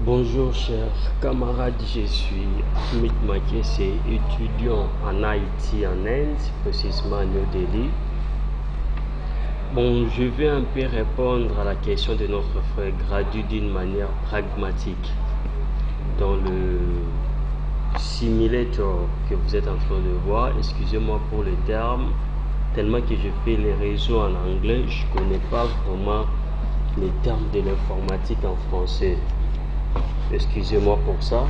Bonjour chers camarades, je suis Ahmed Makesse, étudiant en Haïti, en Inde, précisément à New Delhi. Bon, je vais un peu répondre à la question de notre frère Gradu d'une manière pragmatique. Dans le simulator que vous êtes en train de voir, excusez-moi pour le terme, tellement que je fais les réseaux en anglais, je ne connais pas vraiment les termes de l'informatique en français. Excusez-moi pour ça.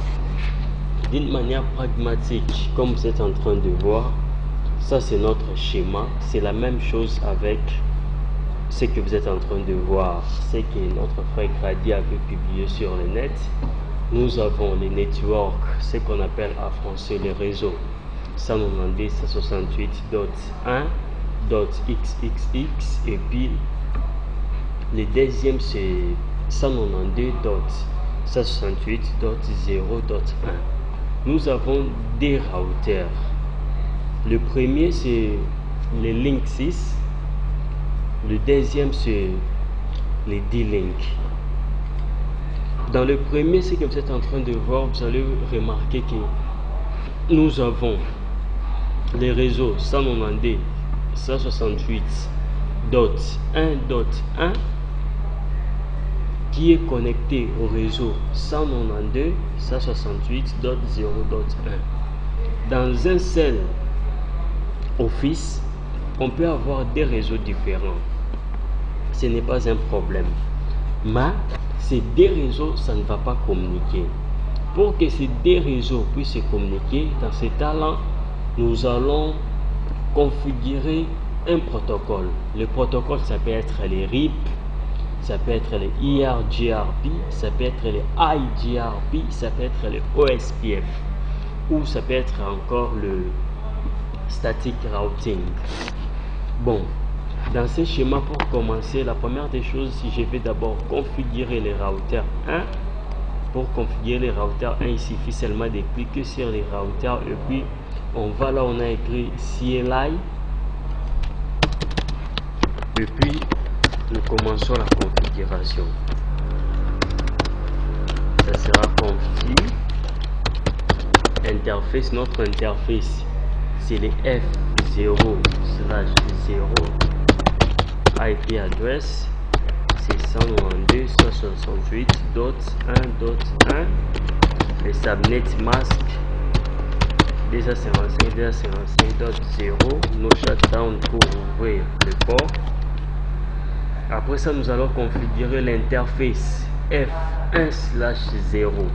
D'une manière pragmatique, comme vous êtes en train de voir, ça c'est notre schéma. C'est la même chose avec ce que vous êtes en train de voir. C'est que notre frère Grady avait publié sur le net. Nous avons les networks, ce qu'on appelle en français les réseaux. 192.1.xxx et puis le deuxième c'est 192.168.0.1. Nous avons des routeurs. Le premier c'est le Link 6. Le deuxième c'est les D-Link. Dans le premier, ce que vous êtes en train de voir, vous allez remarquer que nous avons les réseaux 192.168.1.1 qui est connecté au réseau 192.168.0.1. Dans un seul office, on peut avoir des réseaux différents. Ce n'est pas un problème. Mais ces deux réseaux, ça ne va pas communiquer. Pour que ces deux réseaux puissent communiquer, dans ce cas-là, nous allons configurer un protocole. Le protocole, ça peut être les RIP, ça peut être les IRGRP, ça peut être les IGRP, ça peut être les OSPF, ou ça peut être encore le static routing. Bon, dans ce schéma, pour commencer, la première des choses, si je vais d'abord configurer les routeurs 1, pour configurer les routeurs 1, il suffit seulement de cliquer sur les routeurs et puis on va là, on a écrit CLI et puis nous commençons la configuration. Ça sera config interface. Notre interface c'est les F0/0 IP address, c'est 192.168.1.1. le subnet mask 255.255.0, no shutdown pour ouvrir le port. Après ça, nous allons configurer l'interface F1/0.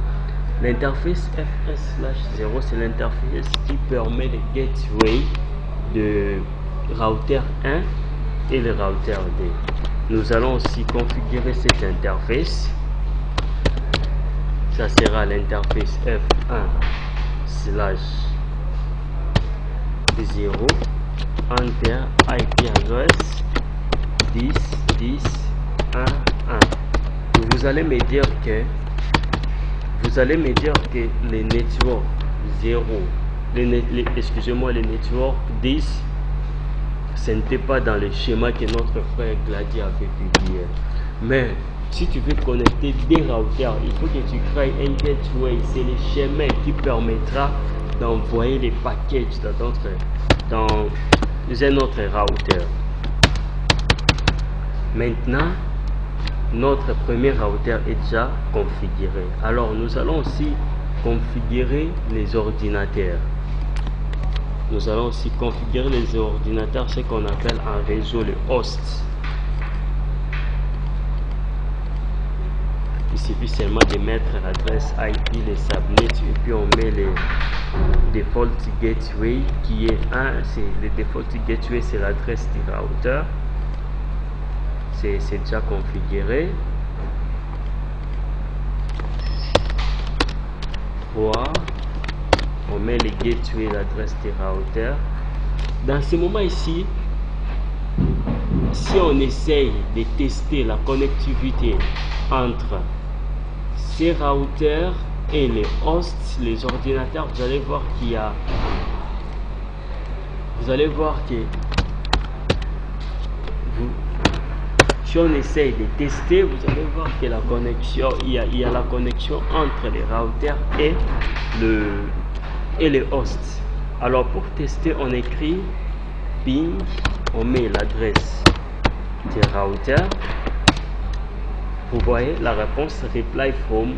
L'interface F1/0, c'est l'interface qui permet le gateway de router 1 et le router 2. Nous allons aussi configurer cette interface. Ça sera l'interface F1/0 enter IP address 10.10.1.1. Vous allez me dire que les networks 0, excusez-moi, les networks 10, ce n'était pas dans le schéma que notre frère Grady avait publié. Mais si tu veux connecter des routeurs, il faut que tu crées un gateway. C'est le schéma qui permettra d'envoyer les packages dans un autre routeur. Maintenant, notre premier routeur est déjà configuré. Alors, nous allons aussi configurer les ordinateurs. Nous allons aussi configurer les ordinateurs, ce qu'on appelle en réseau le host. Il suffit seulement de mettre l'adresse IP, les subnets, et puis on met le default gateway qui est 1. Le default gateway, c'est l'adresse du routeur. C'est déjà configuré. 3. On met le gateway, l'adresse du routeur. Dans ce moment ici, si on essaye de tester la connectivité entre ces routeurs et les hosts, les ordinateurs, vous allez voir qu'il y a, si on essaye de tester, vous allez voir que la connexion, il y a la connexion entre les routers et le host. Alors pour tester, on écrit ping, on met l'adresse du router. Vous voyez la réponse reply from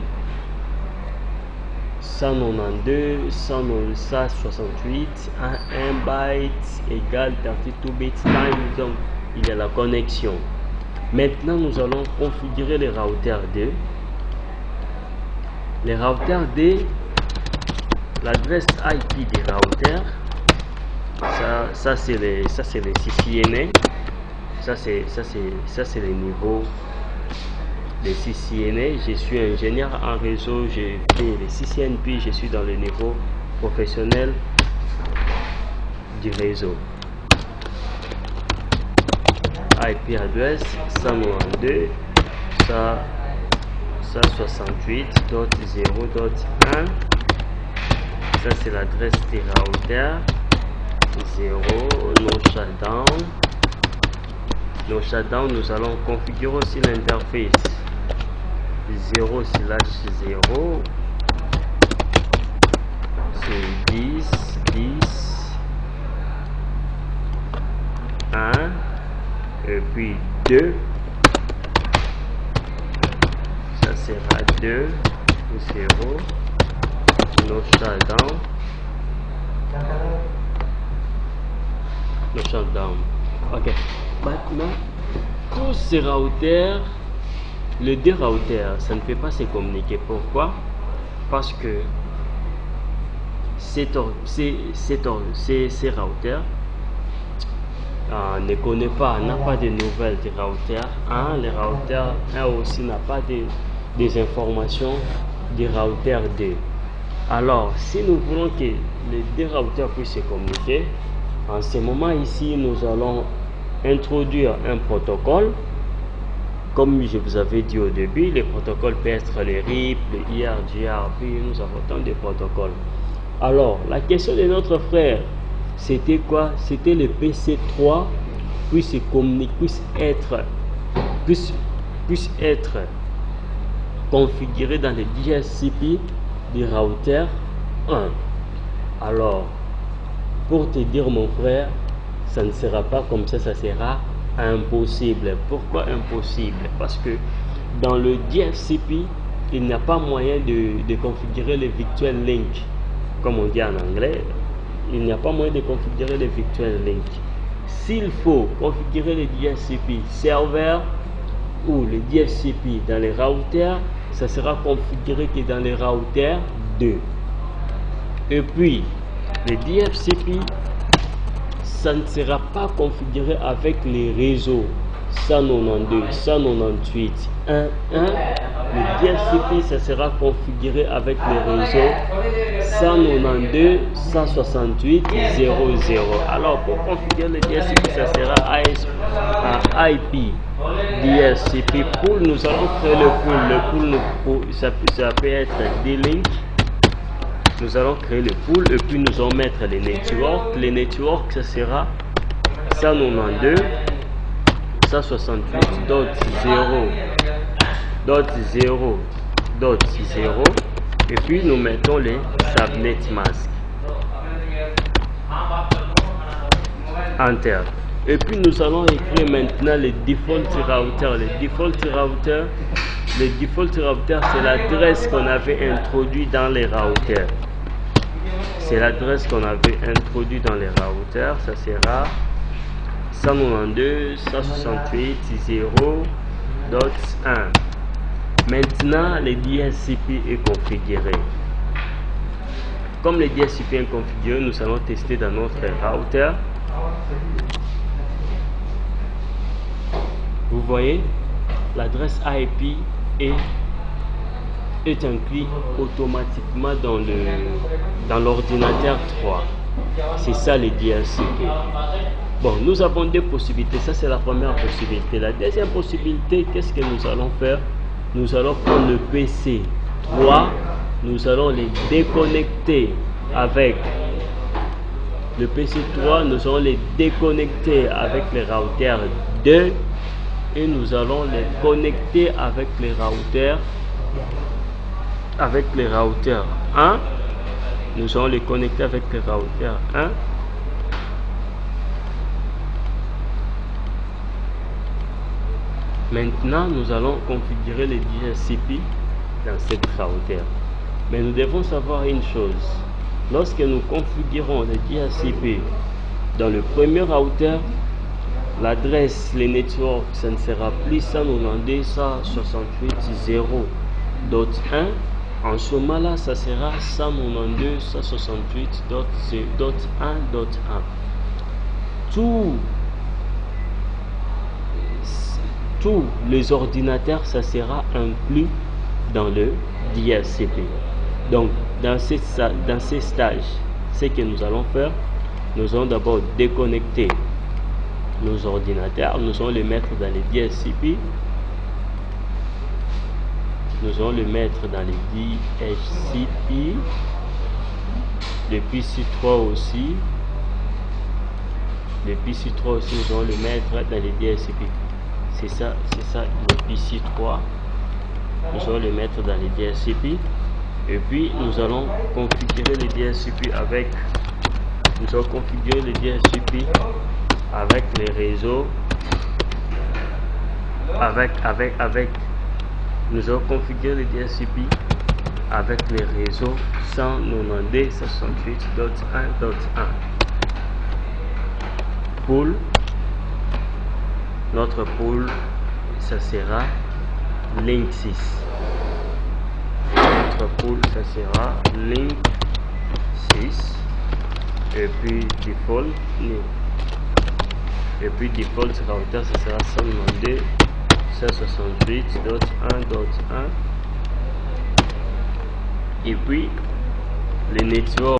192 168 1 byte égale 32 bits time. Donc il y a la connexion. Maintenant nous allons configurer les routers D. Les routers D, l'adresse IP des routers, ça c'est les CCNA, ça c'est les niveaux des CCNA. Je suis ingénieur en réseau, j'ai fait les CCNP, je suis dans le niveau professionnel du réseau. IP adresse 192 168.0.1. Ça c'est l'adresse des routers. 0 no shutdown. Nous allons configurer aussi l'interface 0/0, c'est 10 1 et puis 2, ça sera 2 0 no shutdown. Ok, maintenant tous ces routers, les deux routers, ça ne peut pas se communiquer. Pourquoi? Parce que ces routers ne connaît pas, n'a pas de nouvelles du router 1. Le router 1 aussi n'a pas des informations du router 2. Alors si nous voulons que les deux routers puissent se communiquer, en ce moment ici nous allons introduire un protocole. Comme je vous avais dit au début, les protocoles peuvent être le RIP, le IRGRP, nous avons tant de protocoles. Alors la question de notre frère, c'était quoi? C'était le PC3 puisse être configuré dans le DHCP du router 1. Alors pour te dire mon frère, ça ne sera pas comme ça, ça sera impossible. Pourquoi impossible? Parce que dans le DHCP, il n'y a pas moyen de configurer le virtual link, comme on dit en anglais. Il n'y a pas moyen de configurer le virtual link. S'il faut configurer le DHCP serveur ou le DHCP dans les routers, ça sera configuré que dans les routers 2. Et puis le DHCP, ça ne sera pas configuré avec les réseaux 192, 198, 1.1. Le DHCP, ça sera configuré avec les réseaux 192, 168.0.0. Alors pour configurer le DHCP, ça sera IP DHCP pool. Nous allons créer le pool. Ça peut être D-Link. Nous allons créer le pool et puis nous allons mettre les networks. Les networks, ça sera 192 168.0.0.0 et puis nous mettons les subnet masques. Enter. Et puis nous allons écrire maintenant les default routers. Les default routers, c'est l'adresse qu'on avait introduite dans les routers. C'est l'adresse qu'on avait introduite dans les routers. Ça sera 192 168.0.1. Maintenant le DHCP est configuré. Comme le DHCP est configuré, nous allons tester dans notre router. Vous voyez, l'adresse IP est inclus automatiquement dans l'ordinateur 3. C'est ça le DHCP. Bon, nous avons deux possibilités. Ça, c'est la première possibilité. La deuxième possibilité, qu'est-ce que nous allons faire? Nous allons prendre le PC 3, nous allons les déconnecter avec le PC 3, nous allons les déconnecter avec les routers 2 et nous allons les connecter avec les routeurs. Avec les routeurs 1, nous allons les connecter avec les routeurs 1. Maintenant, nous allons configurer les DHCP dans cette routeur. Mais nous devons savoir une chose. Lorsque nous configurons les DHCP dans le premier routeur, l'adresse, les networks, ça ne sera plus 192.168.0.1. En ce moment-là, ça sera 192.168.1.1. Tous les ordinateurs, ça sera inclus dans le DHCP. Donc, dans ces stages, ce que nous allons faire, nous allons d'abord déconnecter nos ordinateurs, nous allons les mettre dans les DHCP. Nous allons le mettre dans les DHCP. Le PC3 aussi. Le PC3 aussi, nous allons le mettre dans les DHCP. C'est ça le PC3. Nous allons le mettre dans les DHCP. Et puis nous allons configurer les DHCP avec. Nous allons configurer les DHCP avec les réseaux. Nous allons configurer les DHCP avec les réseaux 192.168.1.1. Pool. Notre pool, ça sera link 6. Notre pool, ça sera link 6. Et puis default. Et puis default router, ça sera 192.168.1.1. Et puis les networks.